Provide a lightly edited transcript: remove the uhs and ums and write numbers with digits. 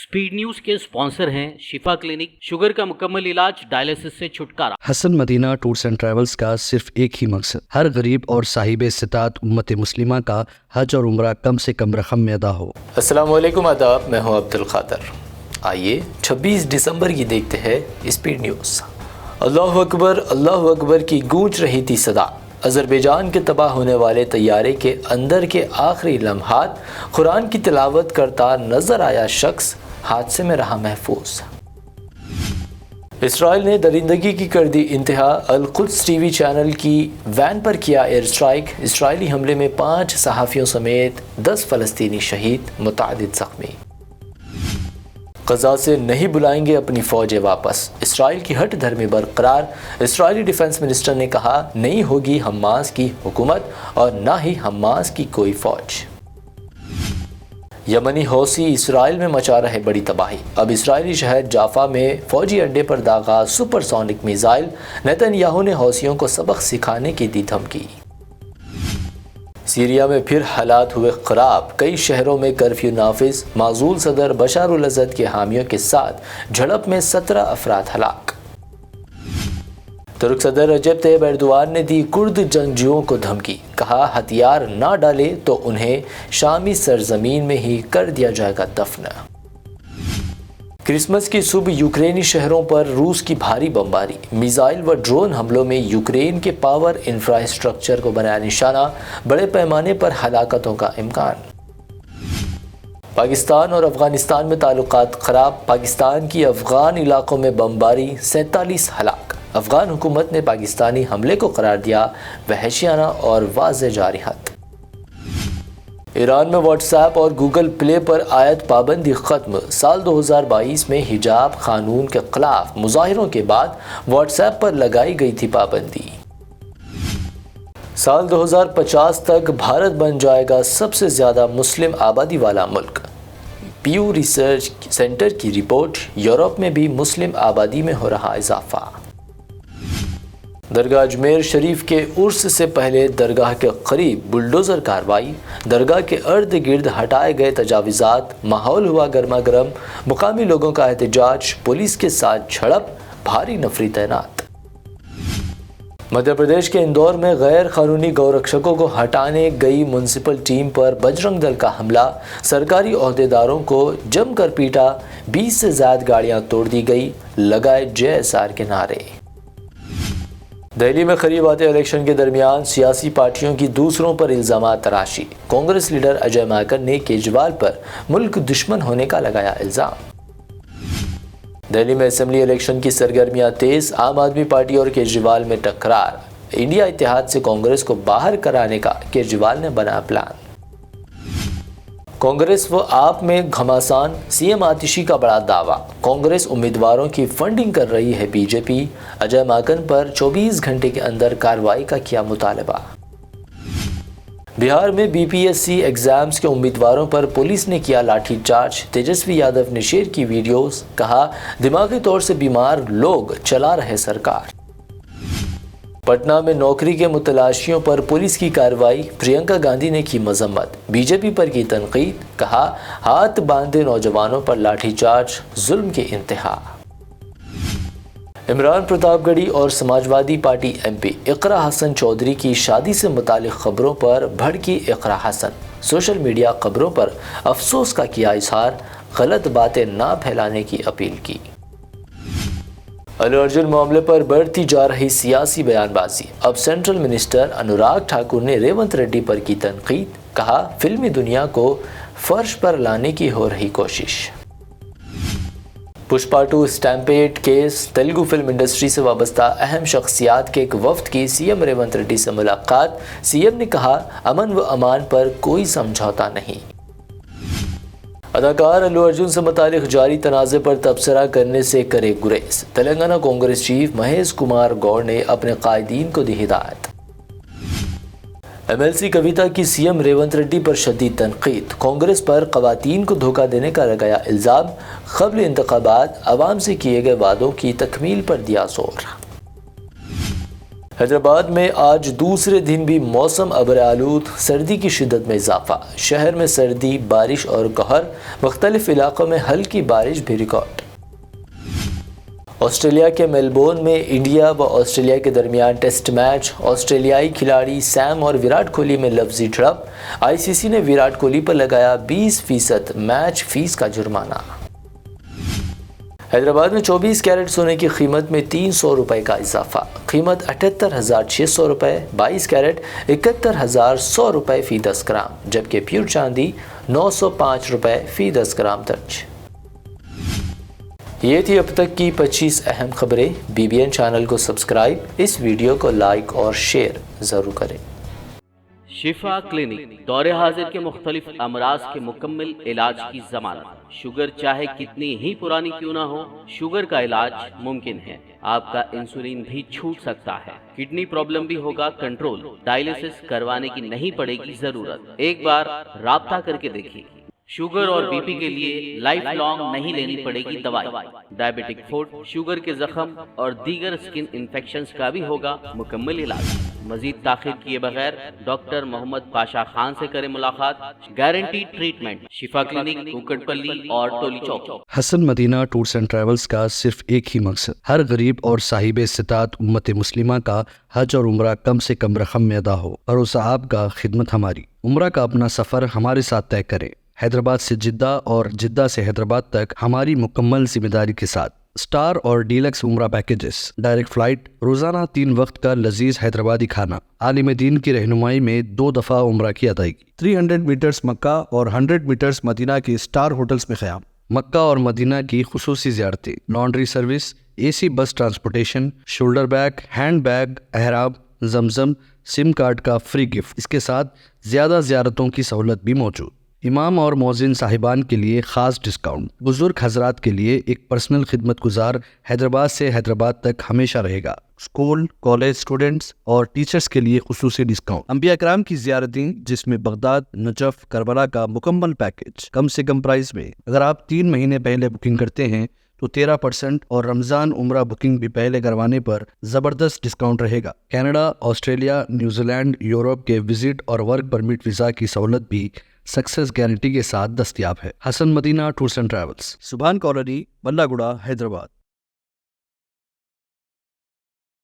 Speed news के sponsor हैं शिफा clinic, sugar का मुकम्मल इलाज, डायलिसिस से छुटकारा। Hasan Madina tours and travels का सिर्फ एक ही मकसद, हर गरीब और साहिब इस्तिताअत उम्मत मुस्लिमा का हज और उम्रा कम से कम रकम में अदा हो। अस्सलाम वालेकुम, आदाब, मैं हूं अब्दुल खादर। आइए 26 दिसंबर की देखते हैं स्पीड न्यूज़। अल्लाह अकबर की गूंज रही थी सदा। अज़रबैजान के तबाह होने वाले तैयारे के अंदर के आखिरी लम्हात कुरान की तिलावत करता नजर आया शख्स हादसे में रहा महफूज। इसराइल ने दरिंदगी की कर दी इंतहा, अल-कुद्स टीवी चैनल की वैन पर किया एयर स्ट्राइक। इसराइली हमले में 5 सहाफ़ियों समेत 10 फ़लस्तीनी शहीद, मुतअद्दिद ज़ख्मी। गज़ा से नहीं बुलाएंगे अपनी फ़ौजें वापस, इसराइल की हट धर्मी बरकरार। इसराइली डिफेंस मिनिस्टर ने कहा, नहीं होगी हमास की हुकूमत और ना ही हमास की कोई फ़ौज। यमनी हौसी इसराइल में मचा रहे बड़ी तबाही। अब इसराइली शहर जाफा में फ़ौजी अड्डे पर दागा सुपरसोनिक मिसाइल। नेतन्याहू ने हौसियों को सबक सिखाने की दी धमकी। सीरिया में फिर हालात हुए ख़राब, कई शहरों में कर्फ्यू नाफिज। माजूल सदर बशार उल असद के हामियों के साथ झड़प में 17 अफराद हलाक। तुर्क सदर रजब तैयब एर्दोआन ने दी कुर्द जंगजुओं को धमकी, कहा हथियार ना डाले तो उन्हें शामी सरजमीन में ही कर दिया जाएगा दफन। क्रिसमस की सुबह यूक्रेनी शहरों पर रूस की भारी बमबारी, मिसाइल व ड्रोन हमलों में यूक्रेन के पावर इंफ्रास्ट्रक्चर को बनाया निशाना, बड़े पैमाने पर हलाकतों का इम्कान। पाकिस्तान और अफगानिस्तान में ताल्लुकात खराब, पाकिस्तान की अफगान इलाकों में बमबारी, 47 हलाक। अफगान हुकूमत ने पाकिस्तानी हमले को करार दिया वहशियाना और वाज़ेह जारिहत। ईरान में व्हाट्सएप और गूगल प्ले पर आयत पाबंदी ख़त्म। साल 2022 में हिजाब कानून के खिलाफ मुजाहिरों के बाद व्हाट्सएप पर लगाई गई थी पाबंदी। साल 2050 तक भारत बन जाएगा सबसे ज़्यादा मुस्लिम आबादी वाला मुल्क। पीयू रिसर्च सेंटर की रिपोर्ट। यूरोप में भी मुस्लिम आबादी में हो रहा इजाफा। दरगाह अजमेर शरीफ के उर्स से पहले दरगाह के करीब बुलडोज़र कार्रवाई, दरगाह के अर्द गिर्द हटाए गए तजावीज़ात, माहौल हुआ गर्मा गर्म। मुकामी लोगों का एहतजाज, पुलिस के साथ झड़प, भारी नफरी तैनात। मध्य प्रदेश के इंदौर में गैर कानूनी गौरक्षकों को हटाने गई म्युनिसिपल टीम पर बजरंग दल का हमला, सरकारी ओहदेदारों को जमकर पीटा, 20 से ज़्यादा गाड़ियां तोड़ दी गई, लगाए JSR के नारे। दिल्ली में करीब आते इलेक्शन के दरमियान सियासी पार्टियों की दूसरों पर इल्ज़ामात तराशी। कांग्रेस लीडर अजय माकन ने केजरीवाल पर मुल्क दुश्मन होने का लगाया इल्ज़ाम। दिल्ली में असेंबली इलेक्शन की सरगर्मियां तेज, आम आदमी पार्टी और केजरीवाल में टकरार। इंडिया इत्तेहाद से कांग्रेस को बाहर कराने का केजरीवाल ने बनाया प्लान। कांग्रेस व आप में घमासान, सीएम आतिशी का बड़ा दावा। कांग्रेस उम्मीदवारों की फंडिंग कर रही है बीजेपी। अजय माकन पर 24 घंटे के अंदर कार्रवाई का किया मुतालबा। बिहार में बीपीएससी एग्जाम्स के उम्मीदवारों पर पुलिस ने किया लाठीचार्ज। तेजस्वी यादव ने शेयर की वीडियोस, कहा दिमागी तौर से बीमार लोग चला रहे सरकार। पटना में नौकरी के मुतलाशियों पर पुलिस की कार्रवाई, प्रियंका गांधी ने की मजम्मत, बीजेपी पर की तनकीद, कहा हाथ बांधे नौजवानों पर लाठीचार्ज, जुल्म की इंतहा। इमरान प्रतापगढ़ी और समाजवादी पार्टी MP इकरा हसन चौधरी की शादी से मुतालिक खबरों पर भड़की इकरा हसन, सोशल मीडिया खबरों पर अफसोस का किया इजहार, गलत बातें ना फैलाने की अपील की। अल्लू अर्जुन मामले पर बढ़ती जा रही सियासी बयानबाजी, अब सेंट्रल मिनिस्टर अनुराग ठाकुर ने रेवंत रेड्डी पर की तनकीद, कहा फिल्मी दुनिया को फर्श पर लाने की हो रही कोशिश। Pushpa 2 stampede case, Telugu film industry से वाबस्ता अहम शख्सियात के एक वफ्द की सीएम रेवंत रेड्डी से मुलाकात। सीएम ने कहा अमन व अमान पर कोई समझौता नहीं। अदाकार अल्लू अर्जुन से मुतालिक जारी तनाज़े पर तबसरा करने से करे गुरेज। तेलंगाना कांग्रेस चीफ महेश कुमार गौड़ ने अपने कायदीन को दी हिदायत। MLC कविता की सीएम रेवंत रेड्डी पर शदीद तनकीद, कांग्रेस पर ख़वातीन को धोखा देने का लगाया इल्ज़ाम, क़ब्ल इंतख़ाबात अवाम से किए गए वादों की तकमील पर दिया जोर। حیدرآباد میں آج دوسرے دن بھی موسم ابر آلود، سردی کی شدت میں اضافہ، شہر میں سردی، بارش اور قہر، مختلف علاقوں میں ہلکی بارش بھی ریکارڈ۔ آسٹریلیا کے میلبورن میں انڈیا و آسٹریلیا کے درمیان ٹیسٹ میچ، آسٹریلیائی کھلاڑی سیم اور وراٹ کوہلی میں لفظی جھڑپ، آئی سی سی نے وراٹ کوہلی پر لگایا 20% میچ فیس کا جرمانہ۔ حیدرآباد میں 24 کیرٹ سونے کی قیمت میں 300 روپے کا اضافہ، قیمت 78,600 روپے، 22 کیرٹ 71,100 روپے فی 10 گرام، جبکہ پیور چاندی 905 روپے فی 10 گرام درج۔ یہ تھی اب تک کی 25 اہم خبریں۔ BBN چینل کو سبسکرائب، اس ویڈیو کو لائک اور شیئر ضرور کریں۔ شفا کلینک دور حاضر کے مختلف امراض کے مکمل علاج کی ضمانت۔ شوگر چاہے کتنی ہی پرانی کیوں نہ ہو، شوگر کا علاج ممکن ہے۔ آپ کا انسولین بھی چھوٹ سکتا ہے، کڈنی پرابلم بھی ہوگا کنٹرول، ڈائلیسس کروانے کی نہیں پڑے گی ضرورت۔ ایک بار رابطہ کر کے دیکھیے۔ شوگر اور بی پی کے لیے لائف لانگ نہیں لینی پڑے گی دوائی۔ ڈائبیٹک فوڈ، شوگر کے زخم اور دیگر اسکن انفیکشنز کا بھی ہوگا مکمل علاج۔ مزید تاخیر کیے بغیر ڈاکٹر محمد پاشا خان سے کریں ملاقات۔ گارنٹی ٹریٹمنٹ، شفا کلینک، کوکٹ پلی اور ٹولی چوک۔ حسن مدینہ ٹورز اینڈ ٹریولز کا صرف ایک ہی مقصد، ہر غریب اور صاحب استطاعت امت مسلمہ کا حج اور عمرہ کم سے کم رقم میں ادا ہو۔ بھروسہ آپ کا، خدمت ہماری۔ عمرہ کا اپنا سفر ہمارے ساتھ طے کریں۔ حیدرآباد سے جدہ اور جدہ سے حیدرآباد تک ہماری مکمل ذمہ داری کے ساتھ۔ سٹار اور ڈیلکس عمرہ پیکیجز، ڈائریکٹ فلائٹ، روزانہ 3 وقت کا لذیذ حیدرآبادی کھانا، عالم دین کی رہنمائی میں 2 دفعہ عمرہ کی ادائیگی، 300 میٹرز مکہ اور 100 میٹرز مدینہ کے سٹار ہوٹلز میں قیام، مکہ اور مدینہ کی خصوصی زیارتیں، laundry service, AC bus transportation, shoulder bag, hand bag, احرام، زمزم، سم کارڈ کا فری گفٹ، اس کے ساتھ زیادہ زیارتوں کی سہولت بھی موجود۔ امام اور مؤذن صاحبان کے لیے خاص ڈسکاؤنٹ، بزرگ حضرات کے لیے ایک پرسنل خدمت گزار حیدرآباد سے حیدرآباد تک ہمیشہ رہے گا۔ اسکول، کالج اسٹوڈنٹس اور ٹیچرز کے لیے خصوصی ڈسکاؤنٹ، انبیاء کرام کی زیارتیں جس میں بغداد، نجف، کربلا کا مکمل پیکج کم سے کم پرائز میں۔ اگر آپ 3 مہینے پہلے بکنگ کرتے ہیں تو 13% اور رمضان عمرہ بکنگ بھی پہلے کروانے پر زبردست ڈسکاؤنٹ رہے گا۔ Canada, Australia, New Zealand, Europe کے وزٹ اور ورک پرمٹ ویزا کی سہولت بھی سکسیس گارنٹی کے ساتھ دستیاب ہے۔ Hassan Madina tours and travels, Subhan colony, بلہ گڑا، حیدرآباد۔